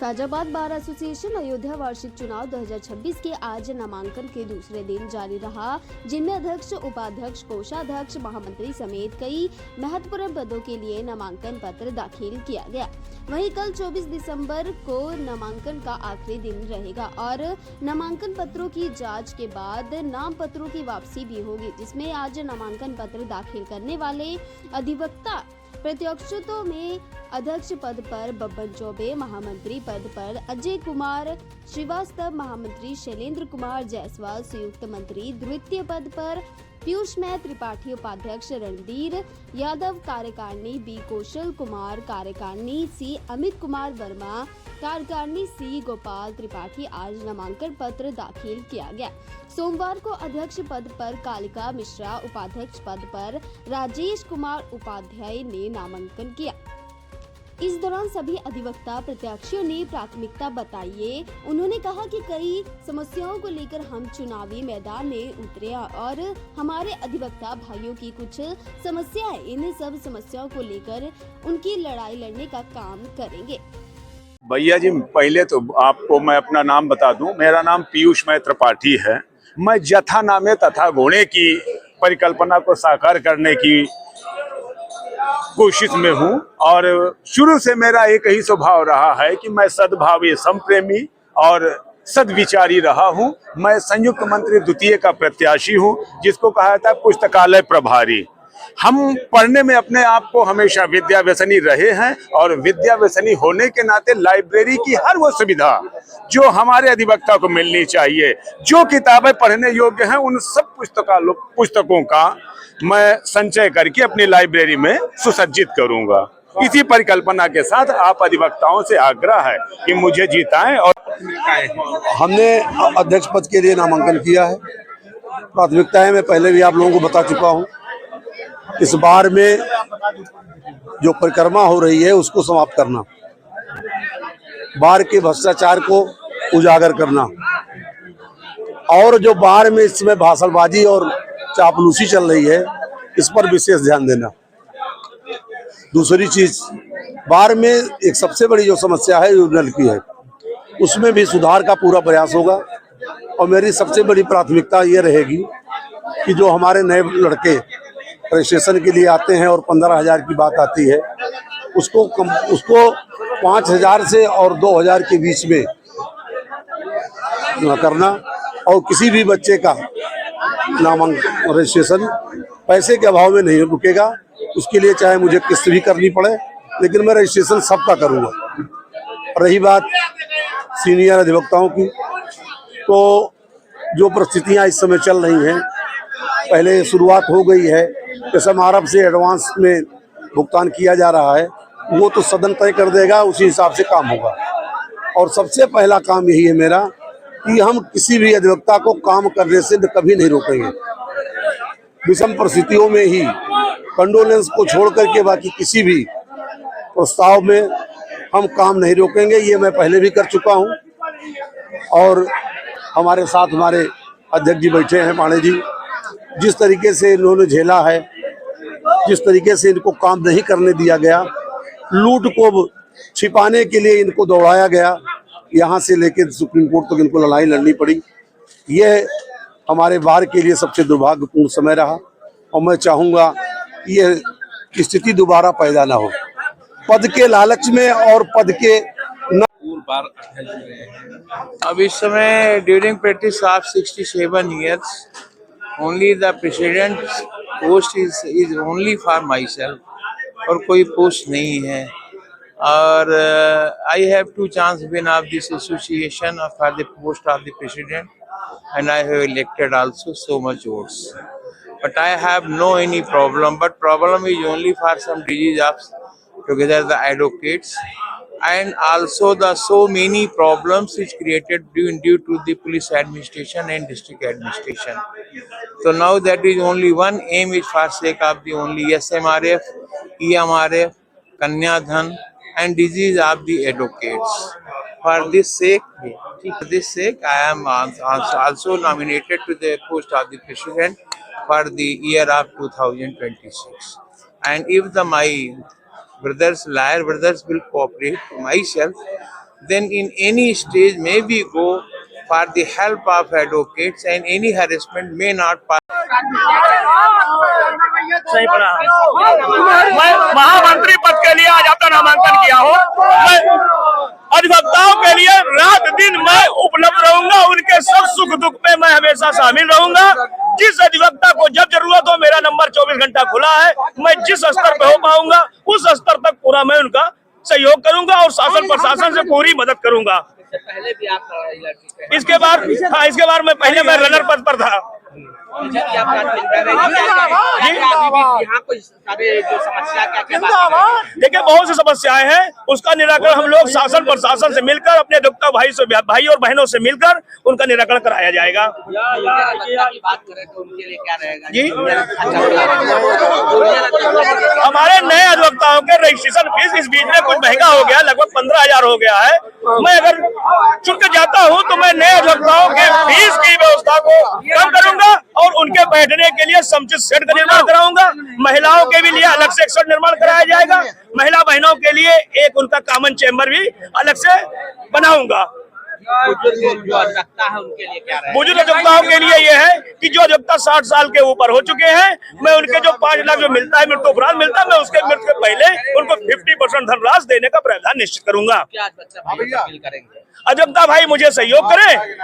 Faizabad bar association Ayodhya वार्षिक चुनाव 2026 के आज नामांकन के दूसरे दिन जारी रहा, जिनमें अध्यक्ष, उपाध्यक्ष, कोषाध्यक्ष, महामंत्री समेत कई महत्वपूर्ण पदों के लिए नामांकन पत्र दाखिल किया गया। वहीं कल 24 दिसंबर को नामांकन का आखिरी दिन रहेगा और नामांकन पत्रों की जांच के बाद नाम पत्रों की वापसी भी होगी, जिसमें आज नामांकन पत्र दाखिल करने वाले अधिवक्ता प्रत्याशियों में अध्यक्ष पद पर बब्बन चौबे, महामंत्री पद पर अजय कुमार श्रीवास्तव, महामंत्री शैलेंद्र कुमार जायसवाल, संयुक्त मंत्री द्वितीय पद पर पीयूष में त्रिपाठी, उपाध्यक्ष रणधीर यादव, कार्यकारिणी बी कौशल कुमार, कार्यकारिणी सी अमित कुमार वर्मा, कार्यकारिणी सी गोपाल त्रिपाठी आज नामांकन पत्र दाखिल किया गया। सोमवार को अध्यक्ष पद पर कालिका मिश्रा, उपाध्यक्ष पद पर राजेश कुमार उपाध्याय ने नामांकन किया। इस दौरान सभी अधिवक्ता प्रत्याशियों ने प्राथमिकता बताई। उन्होंने कहा कि कई समस्याओं को लेकर हम चुनावी मैदान में उतरे और हमारे अधिवक्ता भाइयों की कुछ समस्याएं, इन सब समस्याओं को लेकर उनकी लड़ाई लड़ने का काम करेंगे। भैया जी, पहले तो आपको मैं अपना नाम बता दूं। मेरा नाम पीयूष में त्रिपाठी है। मैं जथा नामे तथा गुणे की परिकल्पना को साकार करने की कोशिश में हूं और शुरू से मेरा एक ही स्वभाव रहा है कि मैं सद्भावी, समप्रेमी और सद्विचारी रहा हूं। मैं संयुक्त मंत्री द्वितीय का प्रत्याशी हूं, जिसको कहा जाता है पुस्तकालय प्रभारी। हम पढ़ने में अपने आप को हमेशा विद्या व्यसनी रहे हैं और विद्या व्यसनी होने के नाते लाइब्रेरी की हर वो सुविधा जो हमारे अधिवक्ता को मिलनी चाहिए, जो किताबें पढ़ने योग्य हैं, उन सब पुस्तकों का मैं संचय करके अपनी लाइब्रेरी में सुसज्जित करूंगा। इसी परिकल्पना के साथ आप अधिवक्ताओं से आग्रह है कि मुझे जिताएं। और हमने अध्यक्ष पद के लिए नामांकन किया है। प्राथमिकताएं मैं पहले भी आप लोगों को बता चुका हूं। इस बार में जो परिक्रमा हो रही है उसको समाप्त करना, बार के भ्रष्टाचार को उजागर करना और जो बार में इस समय भाषणबाजी और चापलूसी चल रही है, इस पर विशेष ध्यान देना। दूसरी चीज, बार में एक सबसे बड़ी जो समस्या है यूरिनल की है, उसमें भी सुधार का पूरा प्रयास होगा। और मेरी सबसे बड़ी प्राथमिकता ये रहेगी कि जो हमारे नए लड़के रजिस्ट्रेशन के लिए आते हैं और 15,000 की बात आती है, उसको 5,000 से और 2,000 के बीच में करना। और किसी भी बच्चे का नामांकन रजिस्ट्रेशन पैसे के अभाव में नहीं रुकेगा। उसके लिए चाहे मुझे किस्त भी करनी पड़े, लेकिन मैं रजिस्ट्रेशन सबका करूँगा। रही बात सीनियर अधिवक्ताओं की, तो जो परिस्थितियाँ इस समय चल रही हैं, पहले शुरुआत हो गई है, एसएमआरएफ से एडवांस में भुगतान किया जा रहा है, वो तो सदन तय कर देगा, उसी हिसाब से काम होगा। और सबसे पहला काम यही है मेरा कि हम किसी भी अधिवक्ता को काम करने से कभी नहीं रोकेंगे। विषम परिस्थितियों में ही कंडोलेंस को छोड़ करके बाकी किसी भी प्रस्ताव में हम काम नहीं रोकेंगे। ये मैं पहले भी कर चुका हूँ। और हमारे साथ हमारे अध्यक्ष जी बैठे हैं, पांडे जी, जिस तरीके से इन्होंने झेला है, जिस तरीके से इनको काम नहीं करने दिया गया, लूट को छिपाने के लिए इनको दौड़ाया गया, यहाँ से लेकर सुप्रीम कोर्ट तक इनको लड़ाई लड़नी पड़ी। यह हमारे बार के लिए सबसे दुर्भाग्यपूर्ण समय रहा और मैं चाहूँगा कि यह स्थिति दोबारा पैदा ना हो। पद के लालच में और पद के बार अब इस समय during practice of 67 years only the president post is only for myself और कोई पोस्ट नहीं है। और I have 2 chance win of this association for the post of the president and I have elected also so much votes, but I have no any problem, but problem is only for some disease of together the advocates and also the so many problems is created due to the police administration and district administration. So now that is only one aim is for sake of the only SMRF, EMRF, Kanyadhan and disease of the advocates. For this sake, I am also nominated to the post of the president for the year of 2026. And if my liar brothers will cooperate to myself, then in any stage may we go for the help of advocates and any harassment may not pass. सही पड़ा। मैं महामंत्री पद के लिए आज अपना नामांकन किया हूँ। मैं अधिवक्ताओं के लिए रात दिन मैं उपलब्ध रहूंगा, उनके सब सुख दुख में मैं हमेशा शामिल रहूंगा। जिस अधिवक्ता को जब जरूरत हो मेरा नंबर 24 घंटा खुला है। मैं जिस स्तर पे हो पाऊंगा उस स्तर तक पूरा मैं उनका सहयोग करूंगा और शासन प्रशासन से पूरी मदद करूंगा। पहले भी आप लड़ाई लड़ते थे। इसके बाद मैं पहले रनर पद पर था। यहाँ कोई सारे जो समस्या क्या देखिए बहुत सी समस्याएं हैं, उसका निराकरण हम लोग शासन प्रशासन से मिलकर अपने अधिवक्ता भाई और बहनों से मिलकर उनका निराकरण कराया जाएगा। की बात करें तो उनके लिए क्या रहेगा जी अच्छा हमारे नए अधिवक्ताओं के रजिस्ट्रेशन फीस इस बीच में कुछ महंगा हो गया, लगभग 15,000 हो गया है। मैं अगर चुन जाता हूं तो मैं नए अधिवक्ताओं के फीस की व्यवस्था को कम करूंगा और उनके बैठने के लिए समुचित शेड का निर्माण कराऊंगा। महिलाओं के भी लिए अलग से एक शेड निर्माण कराया जाएगा। महिला बहनों के लिए एक उनका कॉमन चेम्बर भी अलग से बनाऊंगा। जो अधिवक्ता है उनके लिए क्या रहेगा? बुजुर्ग अधिवक्ताओं के लिए यह है कि जो अधिवक्ता 60 साल के ऊपर हो चुके हैं, मैं उनके जो 5 लाख जो मिलता है मृत्यु उपरांत मिलता है, मैं उसके मृत्यु के पहले उनको 50% धनराशि देने का प्रावधान निश्चित करूंगा। क्या बच्चा अपील करेंगे? अधिवक्ता भाई मुझे सहयोग करें।